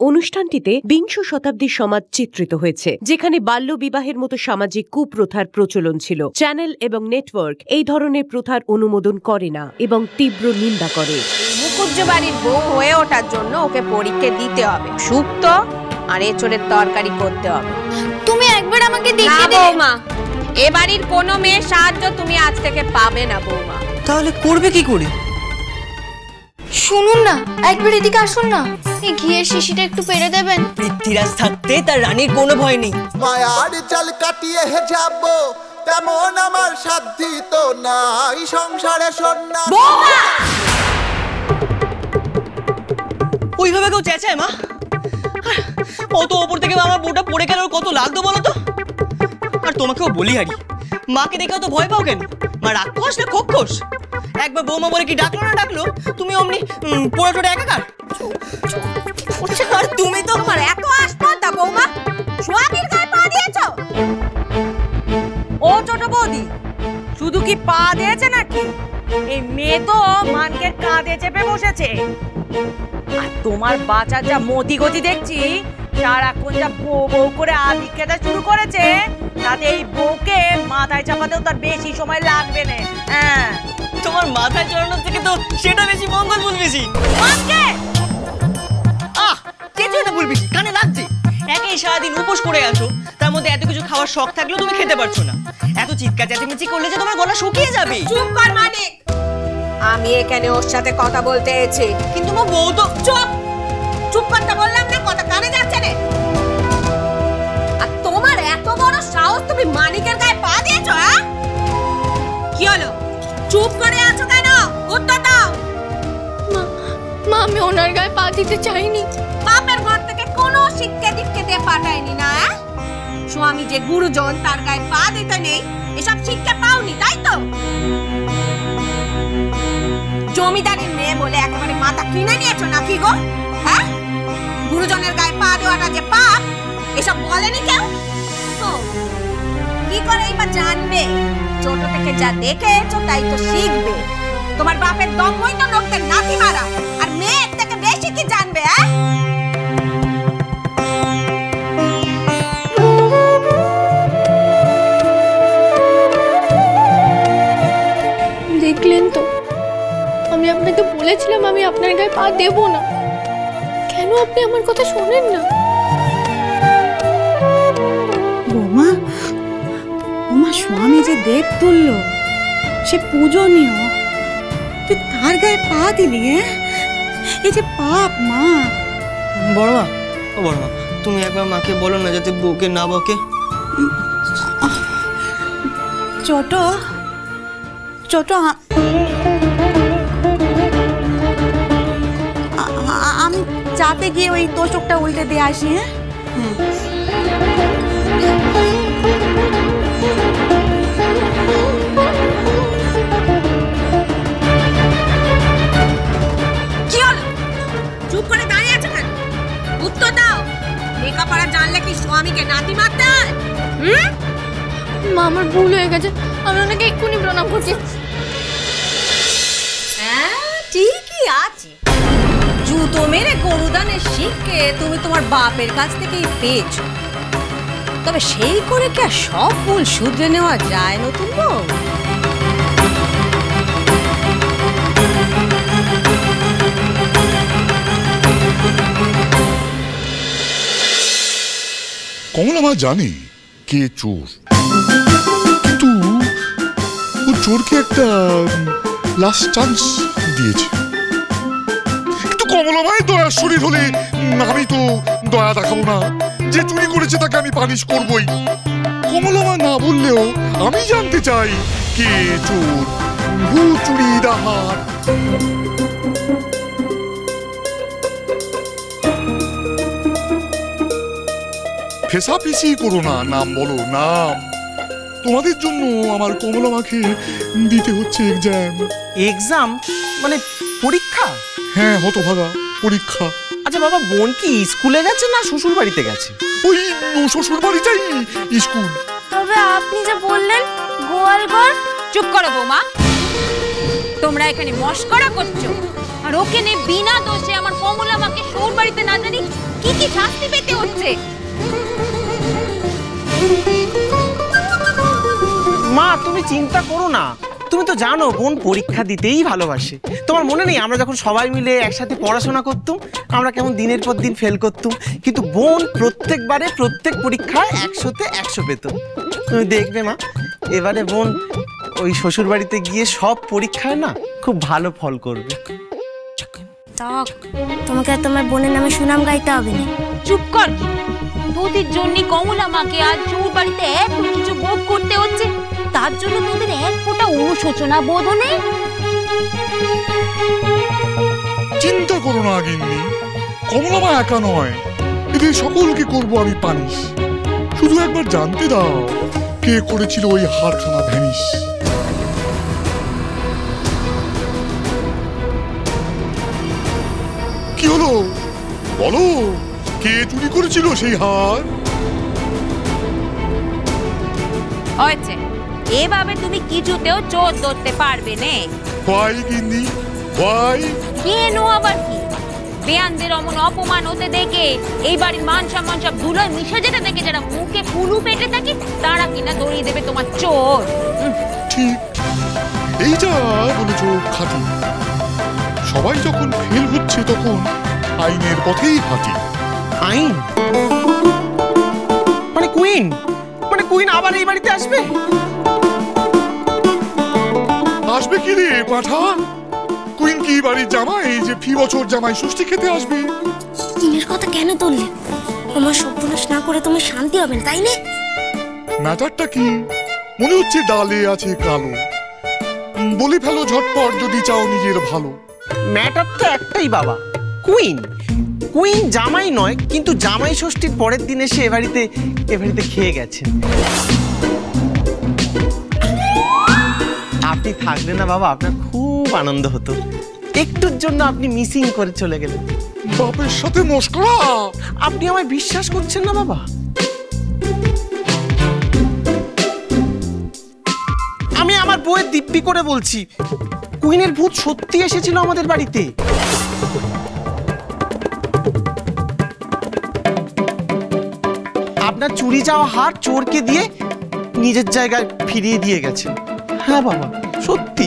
অনুষ্ঠানটিতে বিংশ শতাব্দীর সমাজ চিত্রিত হয়েছে, যেখানে বাল্য বিবাহের মতো সামাজিক কুপ্রথার প্রচলন ছিল। চ্যানেল এবং নেটওয়ার্ক এই ধরনের প্রথার অনুমোদন করে না এবং তীব্র নিন্দা করে। মুকুজ্জ বাড়ির বউ হয়ে ওঠার জন্য ওকে পরীক্ষা দিতে হবে, শুক্তো আর এঁচড়ের তরকারি করতে হবে। তুমি একবার আমাকে দেখিয়ে দে। বৌমা, এ বাড়ির কোনো মেয়ের সাহায্য তুমি আজ থেকে পাবে না বৌমা। তাহলে করবে কি করে? শুনুন না, একবার এদিকে আসুন না, এই ঘিয়ের শিশিটা একটু পেরে দেবেন। পৃথ্বীরাজ থাকতে তার রানীর কোনো ভয় নেই। মায়ার জাল কাটিয়ে যাব তেমন আমার সাধ্যি তো নাই সংসারে সন্ন্যাস। ওইভাবে কেউ চেঁচায় মা? কত ওপর থেকে আমার বউটা পড়ে গেল, কত লাগতো বলো তো। আর তোমাকেও বলি হারি, মাকে দেখেও তো ভয় পাও কেন? মা রাক্ষস না খোকস? একবার বৌমা বলে কি ডাকলো না ডাকলো, তুমি অমনি পোড়া টোড়া একাকার। আর তুমি তো তোমার এত আসপর্দা বৌমা, স্বামীর গায়ে পা দিয়েছো? ও ছোট বৌদি, শুধু কি পা দিয়েছে নাকি? এই মেয়ে তো মানকের কাঁধে চেপে বসেছে। আর তোমার বাচ্চার যা মতি গতি দেখছি, সারাক্ষণ যা বউ বউ করে আদিক্ষেতা শুরু করেছে, তাতে এই বউকে মাথায় চাপাতেও তার বেশি সময় লাগবে না। হ্যাঁ, তোমার মাথায় চড়ানোর থেকে তো সেটা বেশি মঙ্গল ফুল বেশি। কিছুই না বলবি, কানে লাগছে। একই সারাদিন উপোস করে আছো, তার মধ্যে এত কিছু খাওয়ার শখ থাকলেও তুমি খেতে পারছো না। এত চিৎকার চেঁচামেচি করলে যে তোমার গলা শুকিয়ে যাবে। চুপ কর মানিক, আমি এখানে ওর সাথে কথা বলতে এসেছি। কিন্তু মা বউ তো। চুপ চুপ করতে বললাম না, কথা কানে যাচ্ছে না। আর তোমার এত বড় সাহস, তুমি মানিকের গায়ে পা দিয়েছো? হ্যাঁ, কি হলো? চুপ করে আছো কেন? উত্তর দাও। মা, আমি ওনার গায়ে পা দিতে চাইনি। বাপের ঘর থেকে কোনো শিক্ষা দীক্ষা দিয়ে পাঠায়নি না? স্বামী যে গুরুজন, তার গায়ে পা দিতে নেই, এসব শিক্ষা পাওনি, তাই তো? জমিদারের মেয়ে বলে একেবারে মাথা কিনে নিয়েছো নাকি গো? হ্যাঁ, গুরুজনের গায়ে পা দেওয়াটা যে পাপ, এসব বলেনি কেউ? কি করে এবার জানবে? ছোট থেকে যা দেখেছো তাই তো শিখবে। তোমার বাপের দম্ভই তো লোকদের নাতি মারা, আর মেয়ের থেকে বেশি কি জানবে? দেখলেন তো, আমি আপনাকে বলেছিলাম আমি আপনার গায়ে পা দেব না। কেন আপনি আমার কথা শোনেন না? বৌমা, তোমার স্বামী যে দেব তুল্য, সে পূজনীয়, তুই তার গায়ে পা দিলি? এই যে পাপ মা। বড় মা, ও বড় মা, তুমি একবার মাকে বলো না যাতে বউকে না বকে। ছোট ছোট, আমি চাপে গিয়ে ওই তোষকটা উল্টে দিয়ে আসি। কি হলো? চুপ করে দাঁড়িয়ে আছো কেন? উত্তর দাও। লেখাপড়া জানলে কি স্বামীকে নাতি মারতে হয়? মা, আমার ভুল হয়ে গেছে, আমি ওনাকে এক্ষুনি প্রণাম করছি। হ্যাঁ, ঠিকই আছে। জুতো মেরে গরুদানের শিখকে তুমি তোমার বাপের কাছ থেকেই পেয়েছো। তবে সেই করে কি আর সব ভুল শুধরে নেওয়া যায় নতুন বউ? কমলা মা জানে কে চোর, কিন্তু ও চোরকে একটা লাস্ট চান্স দিয়েছে। কিন্তু কমলা মায়ের দয়ার শরীর হলে আমি তো দয়া দেখাবো না। যে চুরি করেছে তাকে আমি পানিশ করবই। কমলা মা না বললেও আমি জানতে চাই কে চোর। ভূত চুরি ডাহাত। ফেসাফেসি করো না, নাম বলো, নাম। তোমাদের জন্য আমার কমলা মাকে দিতে হচ্ছে এক্সাম। এক্সাম মানে পরীক্ষা? হ্যাঁ, হতভাগা, পরীক্ষা। আচ্ছা বাবা, বোন কি স্কুলে গেছে না শ্বশুর বাড়িতে গেছে? ওই শ্বশুর বাড়িটাই স্কুল। তবে আপনি যা বললেন গোয়ালঘর। চুপ করো বৌমা, তোমরা এখানে মস্করা করছো। আর ওকে নে বিনা দোষে আমার কমলা মাকে শ্বশুর বাড়িতে না জানি কি কি শাস্তি পেতে হচ্ছে। মা তুমি চিন্তা করো না, তুমি তো জানো বোন পরীক্ষা দিতেই ভালোবাসে। তোমার মনে নেই আমরা যখন সবাই মিলে একসাথে পড়াশোনা করতাম, আমরা কেমন দিনের পর দিন ফেল করতাম, কিন্তু বোন প্রত্যেকবারে প্রত্যেক পরীক্ষায় 100-তে 100 পেত। তুমি দেখবে মা, এবারে বোন ওই শ্বশুর বাড়িতে গিয়ে সব পরীক্ষায় না খুব ভালো ফল করবে। তোমাকে আর তোমার বোনের নামে সুনাম গাইতে হবে না। চুপ কর। তোদের জন্য কমলা মাকে আজ চোর বাড়িতে এত কিছু ভোগ করতে হচ্ছে, তার জন্য তোদের এক ফোঁটা অনুশোচনা বোধ নেই? চিন্তা করো না গিন্নি, কমলা মা একা নয়, এদের সকলকে করবো আমি পানিশ। শুধু একবার জানতে দাও কে করেছিল ওই হারখানা ভ্যানিশ। কি হলো বলো, কে চুরি করেছিল সেই হার? হয়েছে, এভাবে তুমি কিছুতেও চোর ধরতে পারবে না। ভাই গিন্নি ভাই, কেন আবার কি? বেয়ানদের অমন অপমান হতে দেখে এই বাড়ির মান সম্মান সব ধুলোয় মিশে যেতে দেখে যারা মুখে কুলু পেটে থাকে তারা কিনা দড়িয়ে দেবে তোমার চোর। ঠিক এইটা বলেছ খাঁটি। সবাই যখন ফেল হচ্ছে তখন আইনের পথেই হাঁটি। আইন মানে কুইন, মানে কুইন আবার এই বাড়িতে আসবে? আসবে কি রে পাঠা? কুইন কি বাড়ির জামাই যে ফি বছর জামাই ষষ্ঠী খেতে আসবে? দিনের কথা কেন তুললে? আমার সর্বনাশ না করে তোমার শান্তি হবে না, তাই না? ম্যাটারটা কি? মনে হচ্ছে ডালে আছে কালো, বলে ফেলো ঝটপট যদি চাও নিজের ভালো। ম্যাটার তো একটাই বাবা, কুইন। কুইন জামাই নয়, কিন্তু জামাই ষষ্ঠীর পরের দিন এসে এ বাড়িতে খেয়ে গেছেন। আপনি থাকলে না বাবা আপনার খুব আনন্দ হতো। একটুর জন্য আপনি মিসিং করে চলে গেলেন। বাপের সাথে মস্করা? আপনি আমায় বিশ্বাস করছেন না বাবা? আমি আমার বউয়ের দিব্যি করে বলছি, কুইনের ভূত সত্যি এসেছিল আমাদের বাড়িতে। আপনার চুরি যাওয়া হার চোরকে দিয়ে নিজের জায়গায় ফিরিয়ে দিয়ে গেছে। হ্যাঁ বাবা, সত্যি।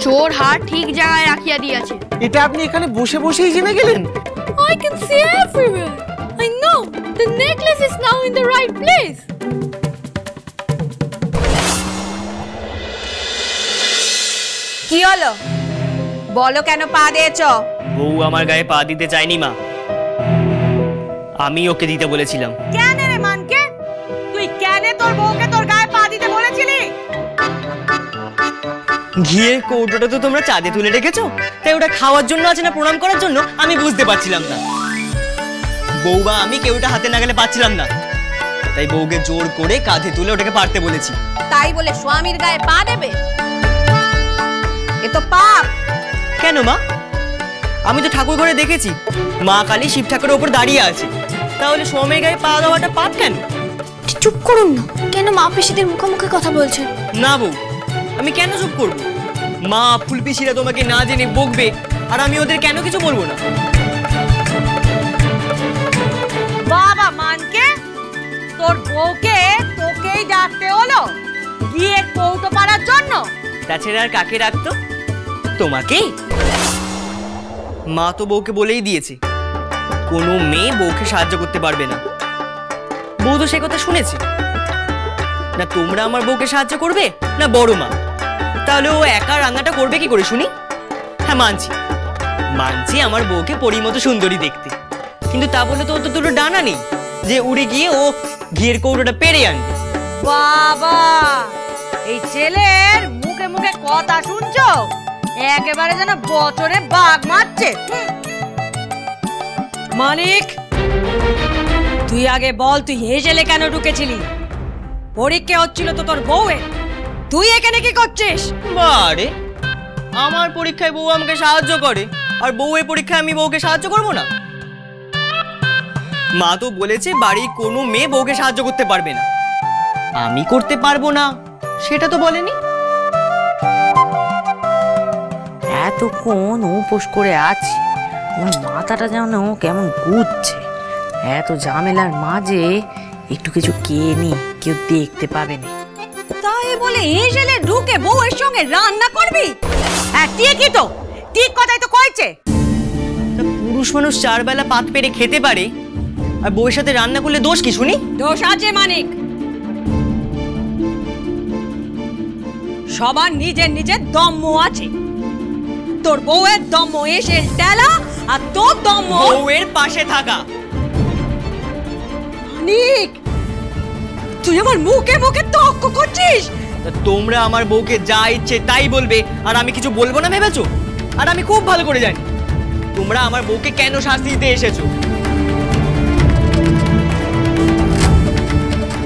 চোর হার ঠিক জায়গায় রাখিয়া দিয়েছে। এটা আপনি এখানে বসে বসেই জেনে গেলেন? I can see everywhere. I know. The necklace is now in the right place. কি হলো বলো, কেন পা দিয়েছো? বউ আমার গায়ে পা দিতে চায়নি মা, আমি ওকে দিতে বলেছিলাম। কেন রে মানকে, তুই কেন তোর বউকে তোর গায়ে পা দিতে বলেছিলি? ঘিয়ের কৌটোটা তো তোমরা চাঁদে তুলে রেখেছো, তাই ওটা খাওয়ার জন্য আছে না প্রণাম করার জন্য আমি বুঝতে পারছিলাম না। বউ বা আমি কেউটা হাতে নাগালে পাচ্ছিলাম না, তাই বউকে জোর করে কাঁধে তুলে ওটাকে পারতে বলেছি। তাই বলে স্বামীর গায়ে পা দেবে? এ তো পাপ। কেন মা? আমি তো ঠাকুর ঘরে দেখেছি মা কালী শিব ঠাকুরের উপর দাঁড়িয়ে আছে, তাহলে স্বামীর গায়ে পা দেওয়াটা পাপ কেন? চুপ করুন না, কেন মা পিসিদের মুখোমুখি কথা বলছেন? না বউ, আমি কেন চুপ করবো? মা ফুলপিসিরা তোমাকে না জেনে বকবে, আর আমি ওদের কেন কিছু বলবো না? বাবা মানকে, তোর বউকে তোকেই ডাকতে হলো গিয়ে কৌটো পাড়ার জন্য? তাছাড়া আর কাকে রাখতো? তোমাকে। মা তো বউকে বলেই দিয়েছে কোনো মেয়ে বউকে সাহায্য করতে পারবে না। বউ তো সে কথা শুনেছে না। তোমরা আমার বউকে সাহায্য করবে না বড় মা? তাহলে ও একা রান্নাটা করবে কি করে শুনি? হ্যাঁ মানছি, মানছি আমার বউকে পরীর মতো সুন্দরী দেখতে, কিন্তু তা বলে তো ও তো দুটো ডানা নেই যে উড়ে গিয়ে ও ঘিয়ের কৌটোটা পেরে আনবে। বাবা, এই ছেলের মুখে মুখে কথা শুনছো, একেবারে যেন বছরে বাঘ মারছে। মানিক, তুই আগে বল, তুই হেসেলে কেন ঢুকেছিলি? পরীক্ষা হচ্ছিল তো তোর বউয়ের, তুই এখানে কি করছিস? বারে, আমার পরীক্ষায় বউ আমাকে সাহায্য করে, আর বউয়ের পরীক্ষায় আমি বউকে সাহায্য করব না? মা তো বলেছে বাড়ির কোনো মেয়ে বউকে সাহায্য করতে পারবে না। আমি করতে পারবো না সেটা তো বলেনি। এতক্ষণ উপোস করে আছি, আমার মাথাটা যেন কেমন ঘুরছে। এত ঝামেলার মাঝে একটু কিছু খেয়ে নি, কেউ দেখতে পাবে না। তাই বলে এসেলে ঢুকে বউয়ের সঙ্গে রান্না করবি? হ্যাঁ ঠিকই তো, ঠিক কথাই তো কইছে। পুরুষ মানুষ 4 বেলা পাত পেরে খেতে পারে, আর বউয়ের সাথে রান্না করলে দোষ কি শুনি? দোষ আছে মানিক, সবার নিজের নিজের দম্ম আছে। তোর বউয়ের দম্ম এসে টেলা, আর তোর দম্ম বউয়ের পাশে থাকা। মানিক, তুই আমার মুখে মুখে তর্ক করছিস। তোমরা আমার বউকে যা ইচ্ছে তাই বলবে, আর আমি কিছু বলবো না ভেবেছো? আর আমি খুব ভালো করে জানি তোমরা আমার বউকে কেন শাস্তি দিতে এসেছো।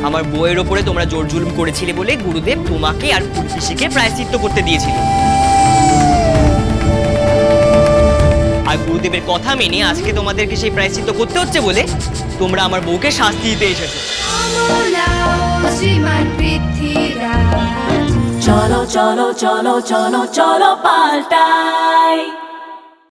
আমার বউয়ের ওপরে তোমরা জোর জুলুম করেছিলে বলে গুরুদেব তোমাকে আর পিসিকে প্রায়শ্চিত্ত করতে দিয়েছিল, আর গুরুদেবের কথা মেনে আজকে তোমাদেরকে সেই প্রায়শ্চিত্ত করতে হচ্ছে বলে তোমরা আমার বউকে শাস্তি দিতে এসেছো। চলো চলো চলো চলো চলো পাল্টাই।